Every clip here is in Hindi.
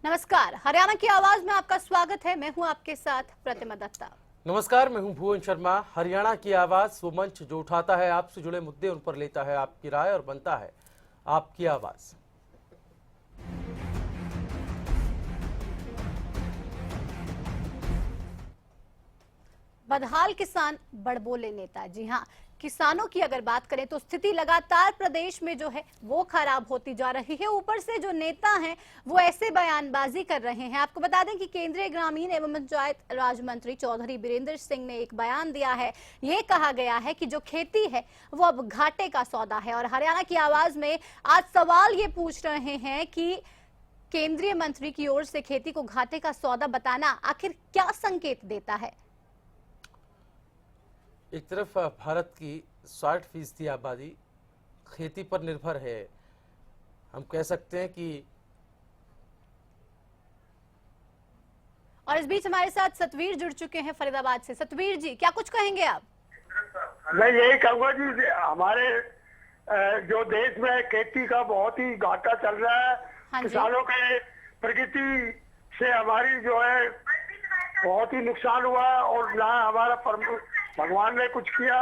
नमस्कार, हरियाणा की आवाज में आपका स्वागत है। मैं हूं आपके साथ प्रतिमा दत्ता। नमस्कार, मैं हूं भुवन शर्मा। हरियाणा की आवाज वो मंच जो उठाता है आपसे जुड़े मुद्दे, उन पर लेता है आपकी राय और बनता है आपकी आवाज। बदहाल किसान बड़बोले नेता। जी हां, किसानों की अगर बात करें तो स्थिति लगातार प्रदेश में जो है वो खराब होती जा रही है। ऊपर से जो नेता हैं वो ऐसे बयानबाजी कर रहे हैं। आपको बता दें कि केंद्रीय ग्रामीण एवं पंचायत राज मंत्री चौधरी बीरेंद्र सिंह ने एक बयान दिया है। ये कहा गया है कि जो खेती है वो अब घाटे का सौदा है। और हरियाणा की आवाज में आज सवाल ये पूछ रहे हैं कि केंद्रीय मंत्री की ओर से खेती को घाटे का सौदा बताना आखिर क्या संकेत देता है। एक तरफ भारत की 60% आबादी खेती पर निर्भर है। हम कह सकते हैं कि और इस बीच हमारे साथ सतवीर जुड़ चुके हैं फरीदाबाद से। सतवीर जी, क्या कुछ कहेंगे आप? मैं यही कहूँगा जी, हमारे जो देश में खेती का बहुत ही घाटा चल रहा है। हाँ जी। किसानों के प्रकृति से हमारी जो है बहुत ही नुकसान हुआ और ना हमारा भगवान ने कुछ किया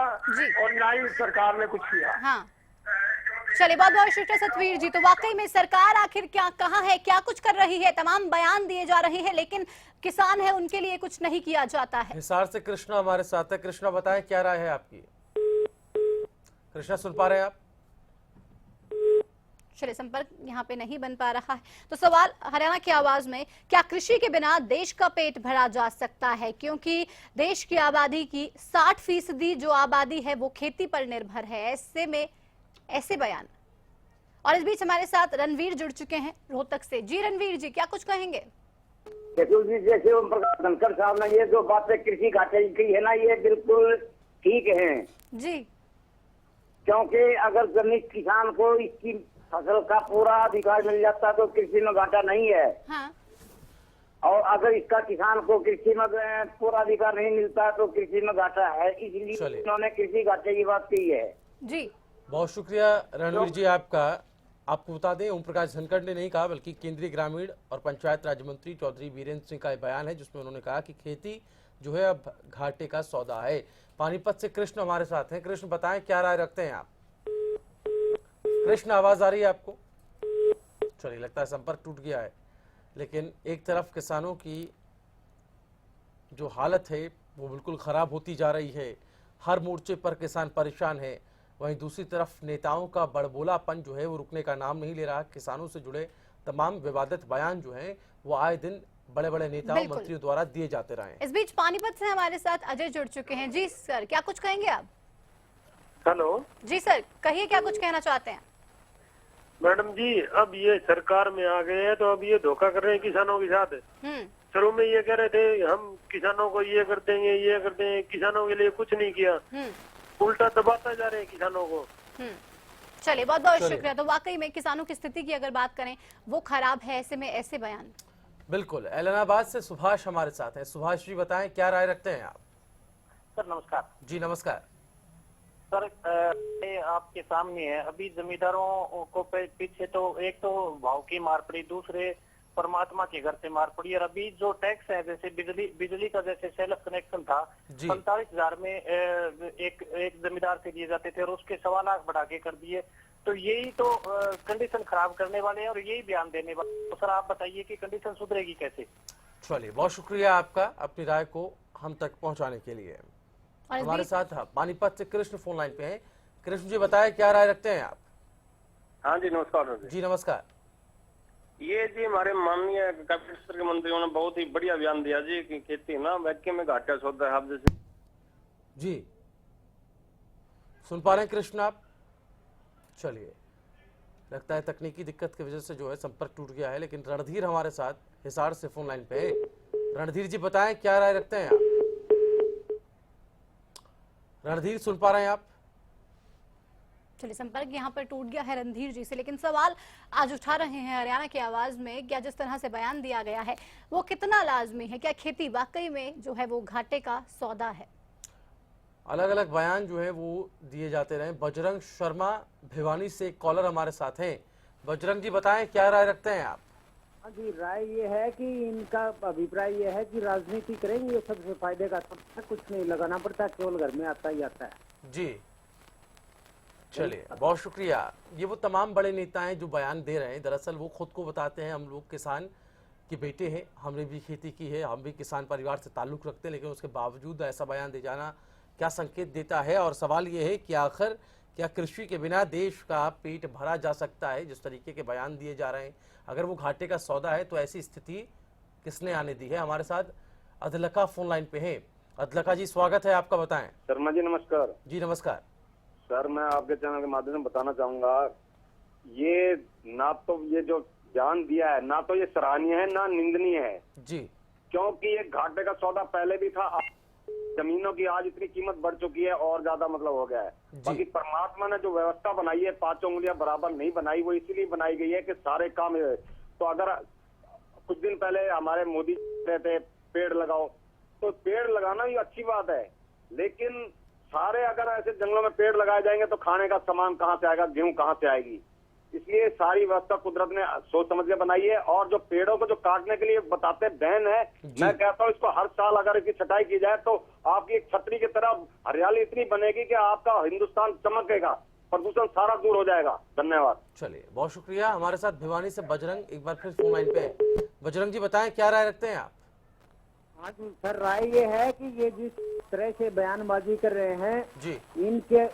और ना ही सरकार ने कुछ किया। हाँ, चलिए, बहुत बहुत शुक्रिया सतवीर जी। तो वाकई में सरकार आखिर क्या कहाँ है, क्या कुछ कर रही है? तमाम बयान दिए जा रहे हैं लेकिन किसान है उनके लिए कुछ नहीं किया जाता है। हिसार से कृष्णा हमारे साथ है। कृष्णा, बताएं क्या राय है आपकी? कृष्णा, सुन पा रहे हैं आप? चलिए, संपर्क यहाँ पे नहीं बन पा रहा है। तो सवाल हरियाणा की आवाज में, क्या कृषि के बिना देश का पेट भरा जा सकता है? क्योंकि देश की आबादी की 60% जो आबादी है वो खेती पर निर्भर है। ऐसे में ऐसे बयान। और इस बीच हमारे साथ रणवीर जुड़ चुके हैं रोहतक से। जी रणवीर जी, क्या कुछ कहेंगे? जैसे ओम प्रकाश धनखड़ साहब ने ये जो बातें कृषि घाटे की है ना, ये बिल्कुल ठीक है जी। क्योंकि अगर जमीन किसान को इसकी फसल का पूरा अधिकार मिल जाता तो कृषि में घाटा नहीं है। हाँ। और अगर इसका किसान को कृषि में पूरा अधिकार नहीं मिलता तो कृषि में घाटा है, इसलिए उन्होंने कृषि घाटे की बात की है। जी, बहुत शुक्रिया रणवीर जी आपका। आपको बता दें, ओम प्रकाश धनखड़ ने नहीं कहा बल्कि केंद्रीय ग्रामीण और पंचायत राज्य मंत्री चौधरी बीरेंद्र सिंह का एक बयान है जिसमें उन्होंने कहा कि खेती जो है अब घाटे का सौदा है। पानीपत से कृष्ण हमारे साथ हैं। कृष्ण, बताएं क्या राय रखते हैं आप? कृष्ण, आवाज आ रही है आपको? चलिए, लगता है संपर्क टूट गया है। लेकिन एक तरफ किसानों की जो हालत है वो बिल्कुल खराब होती जा रही है। हर मोर्चे पर किसान परेशान है। वहीं दूसरी तरफ नेताओं का बड़बोलापन जो है वो रुकने का नाम नहीं ले रहा। किसानों से जुड़े तमाम विवादित बयान जो हैं वो आए दिन बड़े बड़े नेताओं मंत्रियों द्वारा दिए जाते रहे। इस बीच पानीपत से हमारे साथ अजय जुड़ चुके हैं। जी सर, क्या कुछ कहेंगे आप? हेलो जी सर, कहिए, क्या कुछ कहना चाहते हैं? मैडम जी, अब ये सरकार में आ गए हैं तो अब ये धोखा कर रहे हैं किसानों के साथ। शुरू में ये कह रहे थे हम किसानों को ये कर देंगे, ये कर देंगे, किसानों के लिए कुछ नहीं किया, उल्टा दबाता जा रहे हैं किसानों को। चलिए, बहुत बहुत शुक्रिया। तो वाकई में किसानों की स्थिति की अगर बात करें वो खराब है। ऐसे में ऐसे बयान। बिल्कुल। एलनाबाद से सुभाष हमारे साथ हैं। सुभाष जी, बताएं क्या राय रखते हैं आप? सर नमस्कार। जी नमस्कार सर, आपके सामने है, अभी जमींदारों को पीछे तो एक तो भाव की मार पड़ी, दूसरे परमात्मा के घर से मार पड़ी। और अभी जो टैक्स है, जैसे बिजली का जैसे सेल्फ कनेक्शन था 45,000 में एक जमींदार से दिए जाते थे और उसके 1.25 लाख बढ़ा के कर दिए। तो यही तो कंडीशन खराब करने वाले हैं और यही बयान देने वाले। तो सर आप बताइए कि कंडीशन सुधरेगी कैसे? चलिए, बहुत शुक्रिया आपका अपनी राय को हम तक पहुंचाने के लिए। हमारे साथ पानीपत से कृष्ण फोन लाइन पे हैं। कृष्ण जी, बताएं क्या राय रखते हैं आप? हाँ जी नमस्कार। जी नमस्कार। ये जी हमारे माननीय कैबिनेट स्तर के मंत्रियों ने बहुत ही बढ़िया बयान दिया जी कि खेती ना वैक्यूम में घाटा सौदा है। आप जैसे जी सुन पा रहे हैं कृष्ण आप? चलिए, लगता है तकनीकी दिक्कत की वजह से जो है संपर्क टूट गया है। लेकिन रणधीर हमारे साथ हिसार से फोन लाइन पे है। रणधीर जी, बताएं क्या राय रखते हैं आप? रणधीर, सुन पा रहे हैं आप? चलिए, संपर्क यहाँ पर टूट गया है रणधीर जी से। लेकिन सवाल आज उठा रहे हैं हरियाणा की आवाज में, क्या जिस तरह से बयान दिया गया है वो कितना लाजमी है? क्या खेती वाकई में जो है वो घाटे का सौदा है? अलग अलग बयान जो है वो दिए जाते रहे। बजरंग शर्मा भिवानी से कॉलर हमारे साथ हैं। बजरंग जी, बताएं क्या राय रखते हैं आप? हाँ जी, राय ये है कि इनका अभिप्राय ये है कि राजनीति करेंगे सबसे फायदे का, कुछ नहीं लगाना पड़ता, केवल घर में आता ही आता है। जी चलिए, बहुत शुक्रिया। ये वो तमाम बड़े नेता हैं जो बयान दे रहे हैं। दरअसल वो खुद को बताते हैं हम लोग किसान के बेटे हैं, हमने भी खेती की है, हम भी किसान परिवार से ताल्लुक़ रखते हैं, लेकिन उसके बावजूद ऐसा बयान दे जाना क्या संकेत देता है। और सवाल ये है कि आखिर क्या कृषि के बिना देश का पेट भरा जा सकता है। जिस तरीके के बयान दिए जा रहे हैं, अगर वो घाटे का सौदा है तो ऐसी स्थिति किसने आने दी है। हमारे साथ अदलका फोन लाइन पे है। अदलका जी, स्वागत है आपका, बताएं। शर्मा जी नमस्कार। जी नमस्कार सर, मैं आपके चैनल के माध्यम से बताना चाहूंगा, ये ना तो ये जो बयान दिया है ना तो ये सराहनीय है ना निंदनीय है जी, क्योंकि ये घाटे का सौदा पहले भी था। जमीनों की आज इतनी कीमत बढ़ चुकी है और ज्यादा मतलब हो गया है। बाकी परमात्मा ने जो व्यवस्था बनाई है, 5 उंगलियां बराबर नहीं बनाई, वो इसीलिए बनाई गई है कि सारे काम। तो अगर कुछ दिन पहले हमारे मोदी कहते पेड़ लगाओ, तो पेड़ लगाना भी अच्छी बात है, लेकिन सारे अगर ऐसे जंगलों में पेड़ लगाए जाएंगे तो खाने का सामान कहाँ से आएगा, गेहूं कहाँ से आएगी। इसलिए सारी व्यवस्था कुदरत ने सोच समझ के बनाई है। और जो पेड़ों को जो काटने के लिए बताते बैन है, मैं कहता हूँ इसको हर साल अगर इसकी छटाई की जाए तो आपकी एक छतरी की तरह हरियाली इतनी बनेगी कि आपका हिंदुस्तान चमकेगा, प्रदूषण सारा दूर हो जाएगा। धन्यवाद। चलिए, बहुत शुक्रिया। हमारे साथ भिवानी से बजरंग एक बार फिर फोन लाइन पे है। बजरंग जी, बताएं क्या राय रखते हैं आप। हाँ जी सर, राय ये है कि ये जिस तरह से बयानबाजी कर रहे हैं जी,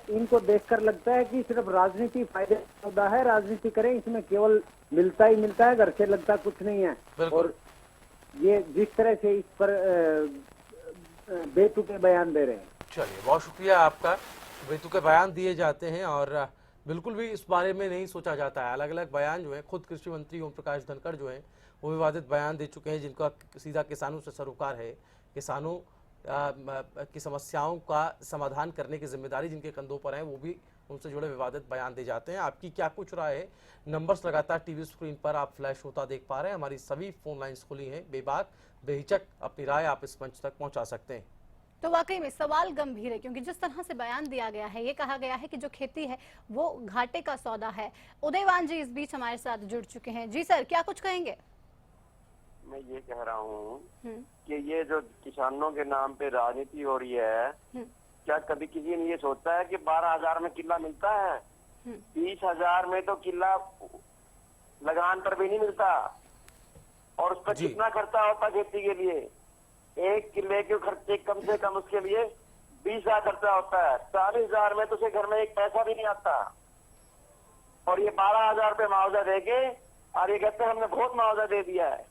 इनको देखकर लगता है कि सिर्फ राजनीति फायदे का सौदा है, राजनीति करें, इसमें केवल मिलता ही मिलता है, घर से लगता कुछ नहीं है। और ये जिस तरह से इस पर बेतुके बयान दे रहे हैं। चलिए, बहुत शुक्रिया आपका। बेतुके बयान दिए जाते हैं और बिल्कुल भी इस बारे में नहीं सोचा जाता है। अलग अलग बयान जो है, खुद कृषि मंत्री ओम प्रकाश धनखड़ जो है वो विवादित बयान दे चुके हैं, जिनका सीधा किसानों से सरोकार है। किसानों की समस्याओं का समाधान करने की जिम्मेदारी जिनके कंधों पर है, वो भी उनसे जुड़े विवादित बयान दे जाते हैं। आपकी क्या कुछ राय है? नंबर्स लगातार टीवी स्क्रीन पर आप फ्लैश होता देख पा रहे हैं। हमारी सभी फोन लाइन्स खुली हैं। बेबाक बेहिचक अपनी राय आप इस मंच तक पहुंचा सकते हैं। तो वाकई में सवाल गंभीर है, क्योंकि जिस तरह से बयान दिया गया है, ये कहा गया है कि जो खेती है वो घाटे का सौदा है। उदयवान जी इस बीच हमारे साथ जुड़ चुके हैं। जी सर, क्या कुछ कहेंगे? मैं ये कह रहा हूँ कि ये जो किसानों के नाम पे राजनीति हो रही है, क्या कभी किसी ने ये सोचा है कि 12,000 में किला मिलता है? 30,000 में तो किला लगान पर भी नहीं मिलता। और उस पर कितना खर्चा होता खेती के लिए? एक किले के खर्चे कम से कम उसके लिए 20,000 खर्चा होता है। 40,000 में तो उसे घर में एक पैसा भी नहीं आता। और ये 12,000 रुपये मुआवजा देके और ये कहते हैं हमने बहुत मुआवजा दे दिया है।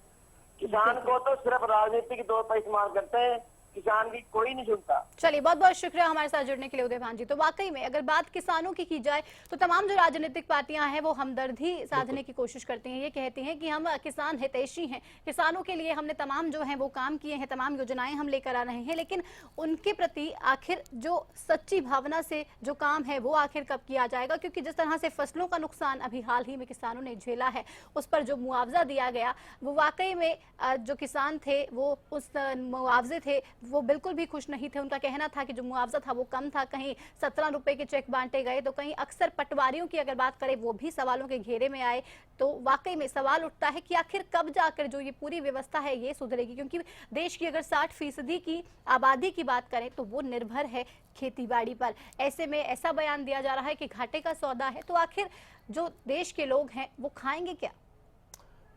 किसान को तो सिर्फ राजनीति के तौर पर इस्तेमाल करते हैं, किसान की कोई नहीं सुनता। चलिए, बहुत बहुत शुक्रिया हमारे साथ जुड़ने के लिए उदयभान जी। तो वाकई में अगर बात किसानों की जाए तो तमाम जो राजनीतिक पार्टियां हैं वो हमदर्दी साधने की कोशिश करती हैं। ये कहती हैं कि हम किसान हितैषी हैं, किसानों के लिए हमने तमाम जो है वो काम किए हैं, तमाम योजनाएं हम लेकर आ रहे हैं, लेकिन उनके प्रति आखिर जो सच्ची भावना से जो काम है वो आखिर कब किया जाएगा? क्योंकि जिस तरह से फसलों का नुकसान अभी हाल ही में किसानों ने झेला है, उस पर जो मुआवजा दिया गया वो वाकई में जो किसान थे वो उस मुआवजे थे वो बिल्कुल भी खुश नहीं थे। उनका कहना था कि जो मुआवजा था वो कम था, कहीं 17 रुपए के चेक बांटे गए तो कहीं अक्सर पटवारियों की अगर बात करें वो भी सवालों के घेरे में आए। तो वाकई में सवाल उठता है कि आखिर कब जाकर जो ये पूरी व्यवस्था है ये सुधरेगी, क्योंकि देश की अगर 60% की आबादी की बात करें तो वो निर्भर है खेतीबाड़ी पर। ऐसे में ऐसा बयान दिया जा रहा है कि घाटे का सौदा है, तो आखिर जो देश के लोग हैं वो खाएंगे क्या?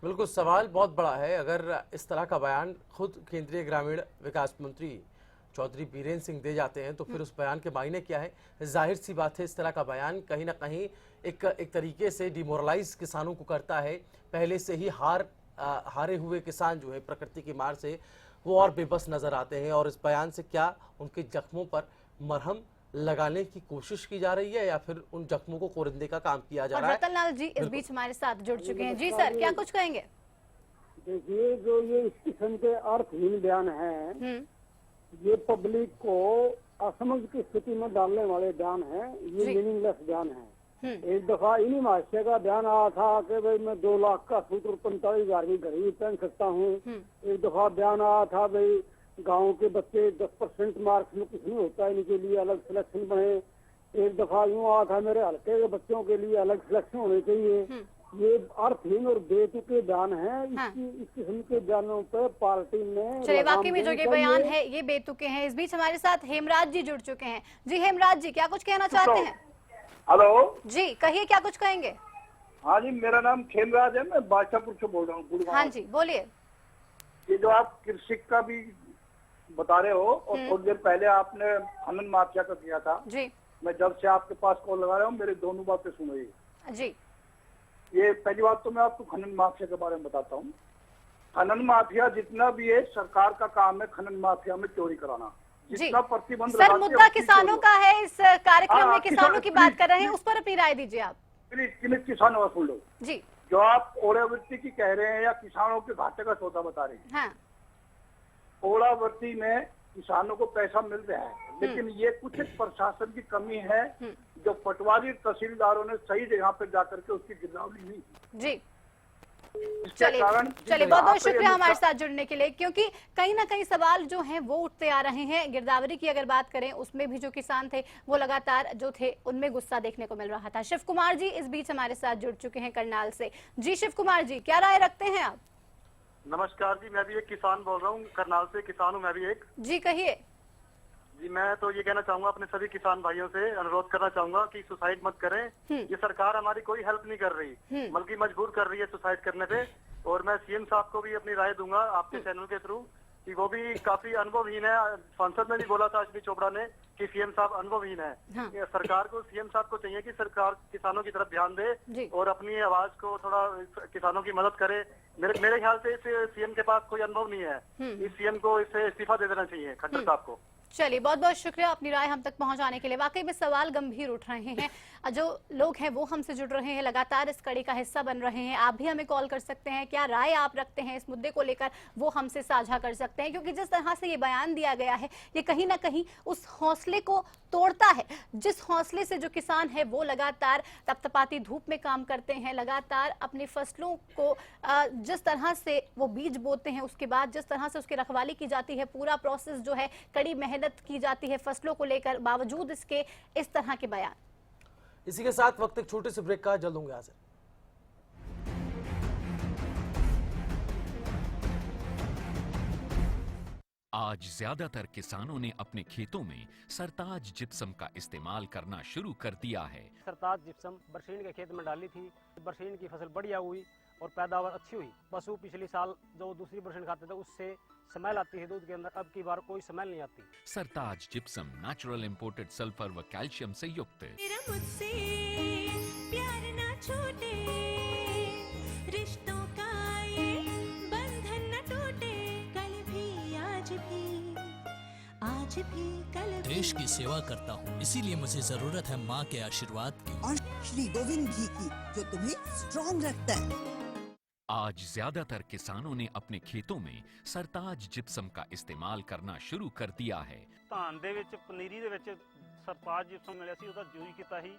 बिल्कुल, सवाल बहुत बड़ा है। अगर इस तरह का बयान खुद केंद्रीय ग्रामीण विकास मंत्री चौधरी बीरेन्द्र सिंह दे जाते हैं तो फिर उस बयान के मायने क्या है? जाहिर सी बात है, इस तरह का बयान कहीं ना कहीं एक तरीके से डिमोरलाइज किसानों को करता है। पहले से ही हारे हुए किसान जो है प्रकृति की मार से वो और बेबस नजर आते हैं, और इस बयान से क्या उनके जख्मों पर मरहम लगाने की कोशिश की जा रही है या फिर उन जख्मों को कोरिंदे का काम किया जा रहा है? रतन लाल जी इस बीच हमारे साथ जुड़ चुके हैं। जी सर, क्या कुछ कहेंगे? देखिए, जो ये इस किस्म के अर्थहीन बयान है, ये पब्लिक को असमझ की स्थिति में डालने वाले बयान है। ये मीनिंगलेस बयान है। एक दफा इन्हीं महाशय का बयान आया था कि भाई मैं 2 लाख का सूत्र 45,000 की घड़ी पहन सकता हूँ। एक दफा बयान आया था भाई गांव के बच्चे 10% मार्क्स में कुछ नहीं होता, इनके लिए अलग सिलेक्शन बने। एक दफा यूँ आया था मेरे हल्के के बच्चों के लिए अलग सिलेक्शन होने चाहिए। ये अर्थहीन और बेतुके बयान है। हाँ। इस किस्म के बयानों पर पार्टी ने चलिए, वाकई में जो ये बयान है ये बेतुके हैं। इस बीच हमारे साथ हेमराज जी जुड़ चुके हैं। जी हेमराज जी, क्या कुछ कहना चाहते हैं? हेलो जी कहिए, क्या कुछ कहेंगे? हाँ जी, मेरा नाम खेमराज है, मैं बादशाहपुर से बोल रहा हूँ, गुड़गांव। हाँ जी बोलिए। ये जो आप कृषि का भी बता रहे हो और थोड़ी देर पहले आपने खनन माफिया का किया था जी। मैं जब से आपके पास कॉल लगा रहा हूँ, मेरी दोनों बातें सुनो। जी ये पहली बात तो मैं आपको खनन माफिया के बारे में बताता हूँ। खनन माफिया जितना भी है, सरकार का काम है खनन माफिया में चोरी कराना। जितना प्रतिबंध सर, लगाते हैं, मुद्दा उतनी किसानों चोरी का है। इस कार्यक्रम हाँ, में किसानों की बात कर रहे हैं, प्लीज, उस पर अपनी राय दीजिए आप। प्लीज किसानों का सुन लो जी। जो आप ओलावृत्ति की कह रहे हैं या किसानों के घाटे का सौदा बता रहे हैं। हाँ। ओलावृत्ति में किसानों को पैसा मिल रहा है, लेकिन ये कुछ प्रशासन की कमी है। जो पटवारी तहसीलदारों ने सही जगह पर जाकर के उसकी गिरदावरी नहीं की। जी चलिए चलिए, बहुत बहुत शुक्रिया हमारे साथ जुड़ने के लिए, क्योंकि कहीं ना कहीं सवाल जो हैं वो उठते आ रहे हैं। गिरदावरी की अगर बात करें, उसमें भी जो किसान थे वो लगातार जो थे उनमें गुस्सा देखने को मिल रहा था। शिव कुमार जी इस बीच हमारे साथ जुड़ चुके हैं करनाल से। जी शिव कुमार जी, क्या राय रखते हैं आप? नमस्कार जी, मैं भी एक किसान बोल रहा हूँ, करनाल से किसान हूँ मैं भी एक। जी कहिए। जी मैं तो ये कहना चाहूंगा, अपने सभी किसान भाइयों से अनुरोध करना चाहूंगा कि सुसाइड मत करें। ये सरकार हमारी कोई हेल्प नहीं कर रही, बल्कि मजबूर कर रही है सुसाइड करने पे। और मैं सीएम साहब को भी अपनी राय दूंगा आपके चैनल के थ्रू कि वो भी काफी अनुभवहीन है। संसद में भी बोला था अश्विनी चोपड़ा ने कि सीएम साहब अनुभवहीन है। हाँ। सरकार को, सीएम साहब को चाहिए कि सरकार किसानों की तरफ ध्यान दे और अपनी आवाज को थोड़ा किसानों की मदद करे। मेरे ख्याल से इस सीएम के पास कोई अनुभव नहीं है। इस सीएम को इससे इस्तीफा दे देना चाहिए, खट्टर साहब को। चलिए, बहुत बहुत शुक्रिया अपनी राय हम तक पहुंचाने के लिए। वाकई में सवाल गंभीर उठ रहे हैं। जो लोग हैं वो हमसे जुड़ रहे हैं, लगातार इस कड़ी का हिस्सा बन रहे हैं। आप भी हमें कॉल कर सकते हैं, क्या राय आप रखते हैं इस मुद्दे को लेकर वो हमसे साझा कर सकते हैं, क्योंकि जिस तरह से ये बयान दिया गया है ये कहीं ना कहीं उस हौसले को तोड़ता है जिस हौसले से जो किसान है वो लगातार तपतपाती धूप में काम करते हैं, लगातार अपनी फसलों को जिस तरह से वो बीज बोते हैं, उसके बाद जिस तरह से उसकी रखवाली की जाती है, पूरा प्रोसेस जो है, कड़ी मेहनत की जाती है फसलों को लेकर, बावजूद इसके इस तरह के बयान। इसी के साथ वक्त एक छोटे से ब्रेक का, जल्द होंगे हाजिर। आज ज्यादातर किसानों ने अपने खेतों में सरताज जिप्सम का इस्तेमाल करना शुरू कर दिया है। सरताज जिप्सम बरसीन के खेत में डाली थी, बरसीन की फसल बढ़िया हुई और पैदावार अच्छी हुई। पशु पिछले साल जो दूसरी बरसीन खाते थे उससे स्मेल आती है दूध के अंदर, अब की बार कोई स्मेल नहीं आती। सरताज जिप्सम नेचुरल इंपोर्टेड सल्फर व कैल्शियम से युक्त। मुझसे प्यार ना छूटे, रिश्तों का ये बंधन न टूटे, कल भी आज भी कल भी। देश की सेवा करता हूँ, इसीलिए मुझे जरूरत है माँ के आशीर्वाद की और श्री गोविंद घी की, जो तुम्हें स्ट्रॉन्ग रखता है। आज ज्यादातर किसानों ने अपने खेतों में सरताज जिप्सम का इस्तेमाल करना शुरू कर दिया है। धान दे विच पनीरी दे विच सरताज जिप्सम मिलिया सी, ਉਹਦਾ यूज ਕੀਤਾ ਸੀ।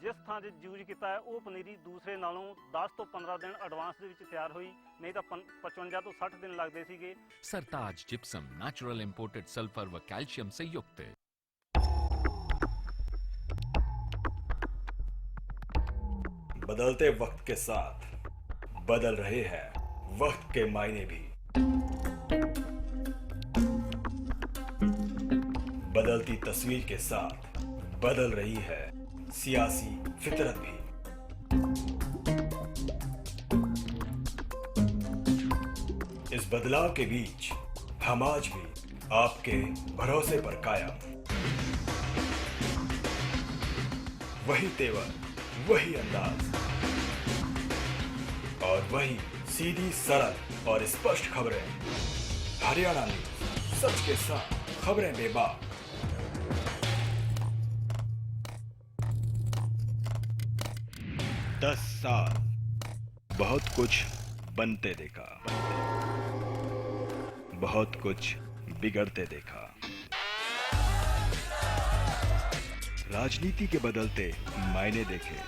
जिस ਥਾਂ ਤੇ यूज ਕੀਤਾ ਹੈ ਉਹ ਪਨੀਰੀ ਦੂਸਰੇ ਨਾਲੋਂ 10 ਤੋਂ 15 ਦਿਨ ਐਡਵਾਂਸ ਦੇ ਵਿੱਚ ਤਿਆਰ ਹੋਈ, ਨਹੀਂ ਤਾਂ 55 ਤੋਂ 60 ਦਿਨ ਲੱਗਦੇ ਸੀਗੇ। सरताज जिप्सम नेचुरल इंपोर्टेड सल्फर व कैल्शियम से युक्त। बदलते वक्त के साथ बदल रहे हैं वक्त के मायने भी। बदलती तस्वीर के साथ बदल रही है सियासी फितरत भी। इस बदलाव के बीच हम आज भी आपके भरोसे पर कायम। वही तेवर, वही अंदाज और वही सीधी, सरल और स्पष्ट खबरें। हरियाणा न्यूज, सच के साथ खबरें बेबाक। दस साल बहुत कुछ बनते देखा, बहुत कुछ बिगड़ते देखा। राजनीति के बदलते मायने देखे,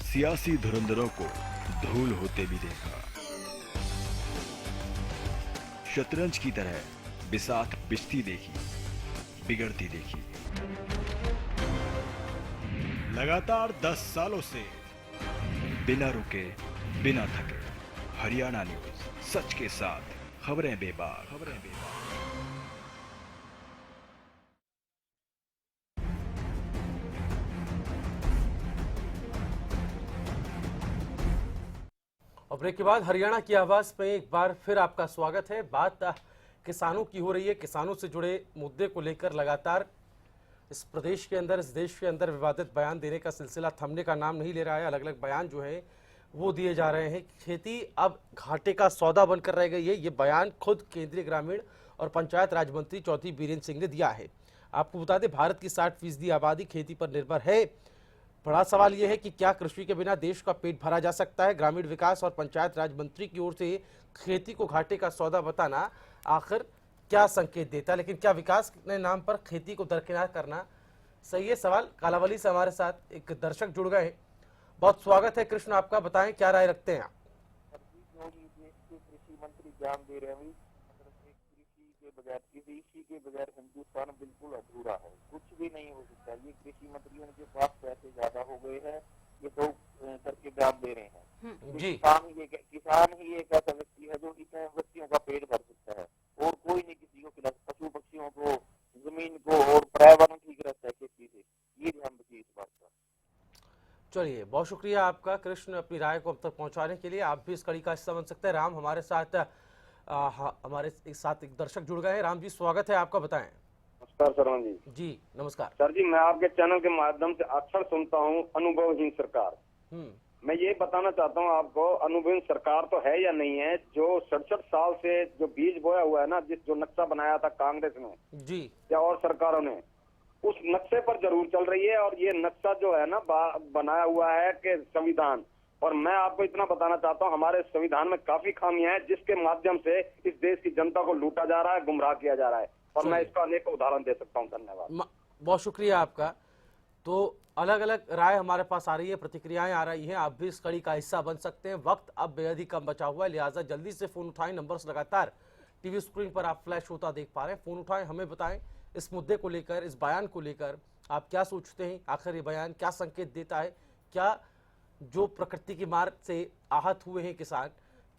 सियासी धुरंधरों को धूल होते भी देखा। शतरंज की तरह बिसात बिछती देखी, बिगड़ती देखी। लगातार 10 सालों से बिना रुके बिना थके। हरियाणा न्यूज, सच के साथ, खबरें बेबाक। और ब्रेक के बाद हरियाणा की आवाज में एक बार फिर आपका स्वागत है। बात किसानों की हो रही है। किसानों से जुड़े मुद्दे को लेकर लगातार इस प्रदेश के अंदर, इस देश के अंदर विवादित बयान देने का सिलसिला थमने का नाम नहीं ले रहा है। अलग अलग बयान जो है वो दिए जा रहे हैं। खेती अब घाटे का सौदा बनकर रह गई है। ये बयान खुद केंद्रीय ग्रामीण और पंचायत राज मंत्री चौधरी बीरेंद्र सिंह ने दिया है। आपको बता दें, भारत की 60% आबादी खेती पर निर्भर है। बड़ा सवाल यह है कि क्या कृषि के बिना देश का पेट भरा जा सकता है। ग्रामीण विकास और पंचायत राज मंत्री की ओर से खेती को घाटे का सौदा बताना आखिर क्या संकेत देता है। लेकिन क्या विकास के नाम पर खेती को दरकिनार करना सही है? सवाल। कालावली से हमारे साथ एक दर्शक जुड़ गए। बहुत स्वागत है कृष्ण आपका, बताएं क्या राय रखते हैं आप? कृषि मंत्री ज्ञान दे रहे हैं, कृषि के बगैर हिंदुस्तान बिल्कुल अधूरा है, कुछ भी नहीं हो सकता। ये कृषि मंत्रियों के पास पैसे ज्यादा हो गए हैं, ये तो करके ज्ञान दे रहे हैं। जी। किसान ही एक ऐसा व्यक्ति है जो इतने व्यक्तियों का पेट भर सकता है, और कोई नहीं किसी को खिला। पशु पक्षियों को, जमीन को और पर्यावरण ठीक रहता है खेती से। ये ध्यान रखिए इस बात का। चलिए, बहुत शुक्रिया आपका कृष्ण, अपनी राय को अब तक पहुंचाने के लिए। आप भी इस कड़ी का हिस्सा बन सकते हैं। राम हमारे साथ हमारे साथ एक दर्शक जुड़ गए हैं। राम जी स्वागत है आपका, बताएं। नमस्कार शर्मा जी। जी नमस्कार सर जी, मैं आपके चैनल के माध्यम से अक्सर सुनता हूँ अनुभवहीन सरकार। मैं ये बताना चाहता हूँ आपको, अनुभवहीन सरकार तो है या नहीं है। जो 67 साल से जो बीज बोया हुआ है ना, जो नक्शा बनाया था कांग्रेस ने जी या और सरकारों ने, उस नक्शे पर जरूर चल रही है। और ये नक्शा जो है ना बनाया हुआ है कि संविधान, और मैं आपको इतना बताना चाहता हूँ, हमारे संविधान में काफी खामियां हैं जिसके माध्यम से इस देश की जनता को लूटा जा रहा है, गुमराह किया जा रहा है। और मैं इसका अनेक उदाहरण दे सकता हूँ। धन्यवाद। बहुत शुक्रिया आपका। तो अलग अलग राय हमारे पास आ रही है, प्रतिक्रियाएं आ रही हैं। आप भी इस कड़ी का हिस्सा बन सकते हैं। वक्त अब बेहद ही कम बचा हुआ है, लिहाजा जल्दी से फोन उठाएं। नंबर्स लगातार टीवी स्क्रीन पर आप फ्लैश होता देख पा रहे हैं। फोन उठाएं, हमें बताएं इस मुद्दे को लेकर, इस बयान को लेकर आप क्या सोचते हैं। आखिर ये बयान क्या संकेत देता है? क्या जो प्रकृति की मार से आहत हुए हैं किसान,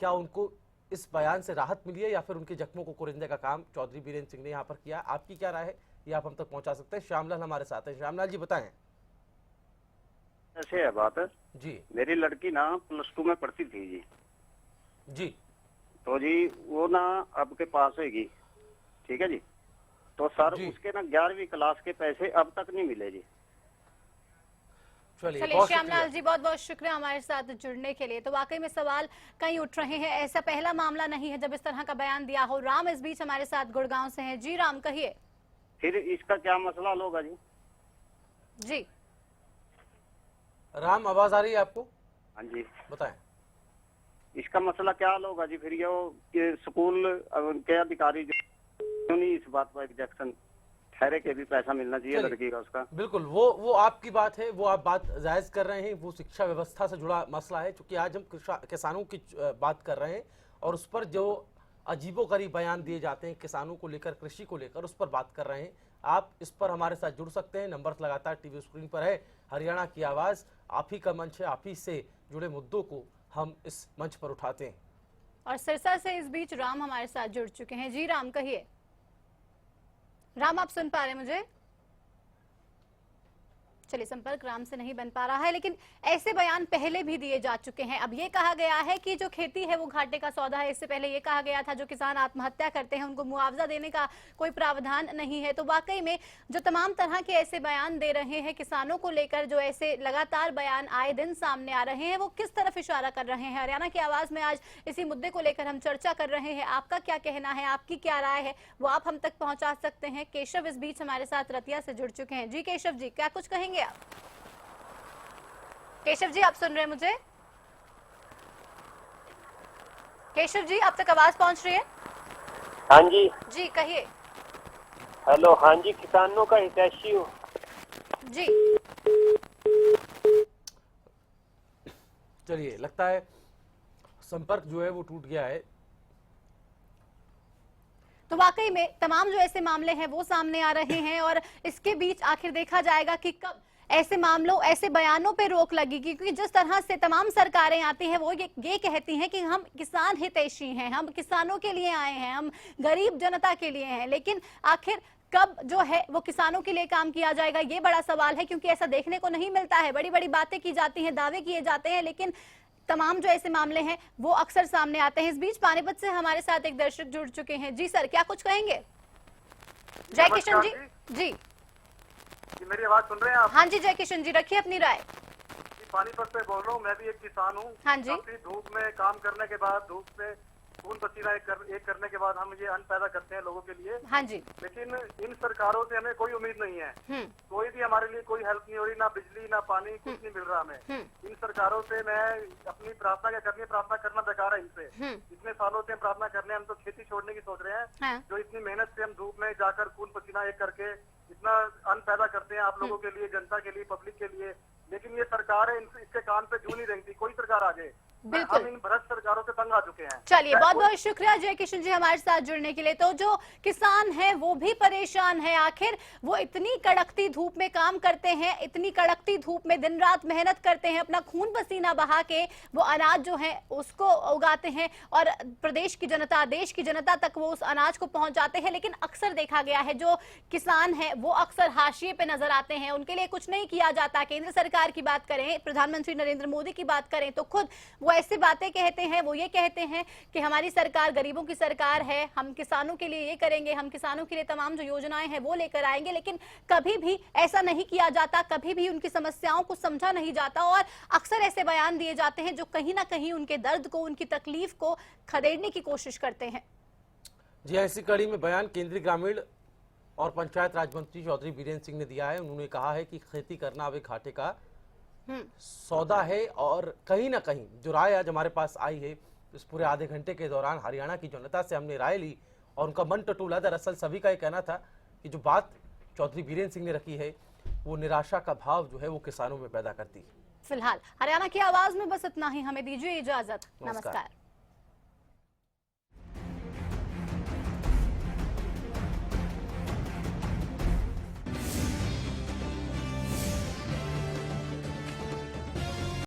क्या उनको इस बयान से राहत मिली है, या फिर उनके जख्मों को कुरिंदे का काम चौधरी बीरेंद्र सिंह ने यहाँ पर किया? आपकी क्या राय है, ये आप हम तक पहुंचा सकते हैं। श्यामलाल हमारे साथ हैं। श्यामलाल जी बताएं। ऐसे है बात जी। मेरी लड़की ना +2 में पढ़ती थी जी। जी। तो जी वो ना आपके पास होगी, ठीक है जी। तो सर उसके ना 11वीं क्लास के पैसे अब तक नहीं मिले जी। चलिए श्यामलाल जी, बहुत बहुत शुक्रिया हमारे साथ जुड़ने के लिए। तो वाकई में सवाल कई उठ रहे हैं। ऐसा पहला मामला नहीं है जब इस तरह का बयान दिया हो। राम इस बीच हमारे साथ गुड़गांव से हैं। जी राम, कहिए। फिर इसका क्या मसला होगा जी? जी राम, आवाज आ रही है आपको? हाँ जी बताएं। इसका मसला क्या होगा जी? फिर ये स्कूल के अधिकारी जो नहीं इस बात पर ऑब्जेक्शन ठहरे के भी पैसा मिलना चाहिए लड़की का उसका। बिल्कुल, वो आपकी बात है, वो आप बात जायज कर रहे हैं। वो शिक्षा व्यवस्था से जुड़ा मसला है, क्योंकि आज हम किसानों की बात कर रहे हैं और उस पर जो अजीबोगरीब बयान दिए जाते हैं किसानों को लेकर, कृषि को लेकर, उस पर बात कर रहे हैं। आप इस पर हमारे साथ जुड़ सकते हैं। नंबर लगातार टीवी स्क्रीन पर है। हरियाणा की आवाज, आप ही का मंच है, आप ही से जुड़े मुद्दों को हम इस मंच पर उठाते हैं। और सिरसा से इस बीच राम हमारे साथ जुड़ चुके हैं। जी राम, कहिए। राम, आप सुन पा रहे हैं मुझे? चलिए, संपर्क राम से नहीं बन पा रहा है, लेकिन ऐसे बयान पहले भी दिए जा चुके हैं। अब ये कहा गया है कि जो खेती है वो घाटे का सौदा है। इससे पहले ये कहा गया था जो किसान आत्महत्या करते हैं उनको मुआवजा देने का कोई प्रावधान नहीं है। तो वाकई में जो तमाम तरह के ऐसे बयान दे रहे हैं किसानों को लेकर, जो ऐसे लगातार बयान आए दिन सामने आ रहे हैं, वो किस तरफ इशारा कर रहे हैं? हरियाणा की आवाज में आज इसी मुद्दे को लेकर हम चर्चा कर रहे हैं। आपका क्या कहना है, आपकी क्या राय है, वो आप हम तक पहुंचा सकते हैं। केशव इस बीच हमारे साथ रतिया से जुड़ चुके हैं। जी केशव जी, क्या कुछ कहेंगे आप? केशव जी, आप सुन रहे हैं मुझे? केशव जी, अब तक आवाज पहुंच रही है? हाँ जी। जी कहिए। हेलो, हाँ जी, किसानों का हितैषी हूँ जी। चलिए, लगता है संपर्क जो है वो टूट गया है। तो वाकई में तमाम जो ऐसे मामले हैं वो सामने आ रहे हैं और इसके बीच आखिर देखा जाएगा कि कब ऐसे मामलों, ऐसे बयानों पे रोक लगेगी, क्योंकि जिस तरह से तमाम सरकारें आती हैं वो ये कहती हैं कि हम किसान हितैषी हैं, हम किसानों के लिए आए हैं, हम गरीब जनता के लिए हैं, लेकिन आखिर कब जो है वो किसानों के लिए काम किया जाएगा, ये बड़ा सवाल है, क्योंकि ऐसा देखने को नहीं मिलता है। बड़ी बड़ी बातें की जाती हैं, दावे किए जाते हैं, लेकिन तमाम जो ऐसे मामले हैं वो अक्सर सामने आते हैं। इस बीच पानीपत से हमारे साथ एक दर्शक जुड़ चुके हैं। जी सर, क्या कुछ कहेंगे? जय किशन जी। जी मेरी आवाज सुन रहे हैं आप? हाँ जी जय किशन जी, रखिए अपनी राय। पानीपत से बोल रहा हूँ, मैं भी एक किसान हूँ। हाँ जी। काफी धूप में काम करने के बाद, धूप से खून पसीना एक करने के बाद हम ये अन्न पैदा करते हैं लोगों के लिए। हाँ जी। लेकिन इन सरकारों से हमें कोई उम्मीद नहीं है, कोई भी हमारे लिए कोई हेल्प नहीं हो रही, ना बिजली ना पानी, कुछ नहीं मिल रहा हमें। इन सरकारों से मैं अपनी प्रार्थना क्या करनी है, प्रार्थना करना बेकार है इनसे। इतने सालों से हम प्रार्थना करने, हम तो खेती छोड़ने की सोच रहे हैं। जो इतनी मेहनत से हम धूप में जाकर खून पसीना एक करके इतना अन्न पैदा करते हैं आप लोगों के लिए, जनता के लिए, पब्लिक के लिए, लेकिन ये सरकार है इसके कान पे जू नहीं रेंगती। कोई सरकार आ जाए, हम इन भ्रष्ट सरकारों से तंग आ चुके हैं। चलिए, बहुत बहुत शुक्रिया जय किशन जी हमारे साथ जुड़ने के लिए। तो जो किसान है वो भी परेशान है, आखिर वो इतनी कड़कती धूप में काम करते हैं, इतनी कड़कती धूप में दिन रात मेहनत करते हैं, अपना खून पसीना बहा के वो अनाज जो है उसको उगाते हैं और प्रदेश की जनता, देश की जनता तक वो उस अनाज को पहुंचाते हैं। लेकिन अक्सर देखा गया है जो किसान है वो अक्सर हाशिए पे नजर आते हैं, उनके लिए कुछ नहीं किया जाता। केंद्र सरकार की बात करें, प्रधानमंत्री नरेंद्र मोदी की बात करें तो खुद वो ऐसी बातें कहते हैं, वो ये कहते हैं कि हमारी सरकार गरीबों की सरकार है, हम किसानों के लिए ये करेंगे, हम किसानों के लिए तमाम जो योजनाएं हैं वो लेकर आएंगे। लेकिन कभी भी ऐसा नहीं किया जाता, कभी भी उनकी समस्याओं को समझा नहीं जाता और अक्सर ऐसे बयान दिए जाते हैं जो कहीं ना कहीं उनके दर्द को, उनकी तकलीफ को खदेड़ने की कोशिश करते हैं। जी, ऐसी कड़ी में बयान केंद्रीय ग्रामीण और पंचायत राज मंत्री चौधरी बीरेंद्र सिंह ने दिया है। उन्होंने कहा है कि खेती करना अब एक घाटे का सौदा है और कहीं ना कहीं जो राय आज हमारे पास आई है, इस पूरे आधे घंटे के दौरान हरियाणा की जनता से हमने राय ली और उनका मन टटोला। दरअसल सभी का ये कहना था कि जो बात चौधरी बीरेंद्र सिंह ने रखी है वो निराशा का भाव जो है वो किसानों में पैदा करती है। फिलहाल हरियाणा की आवाज में बस इतना ही, हमें दीजिए इजाजत। नमस्कार।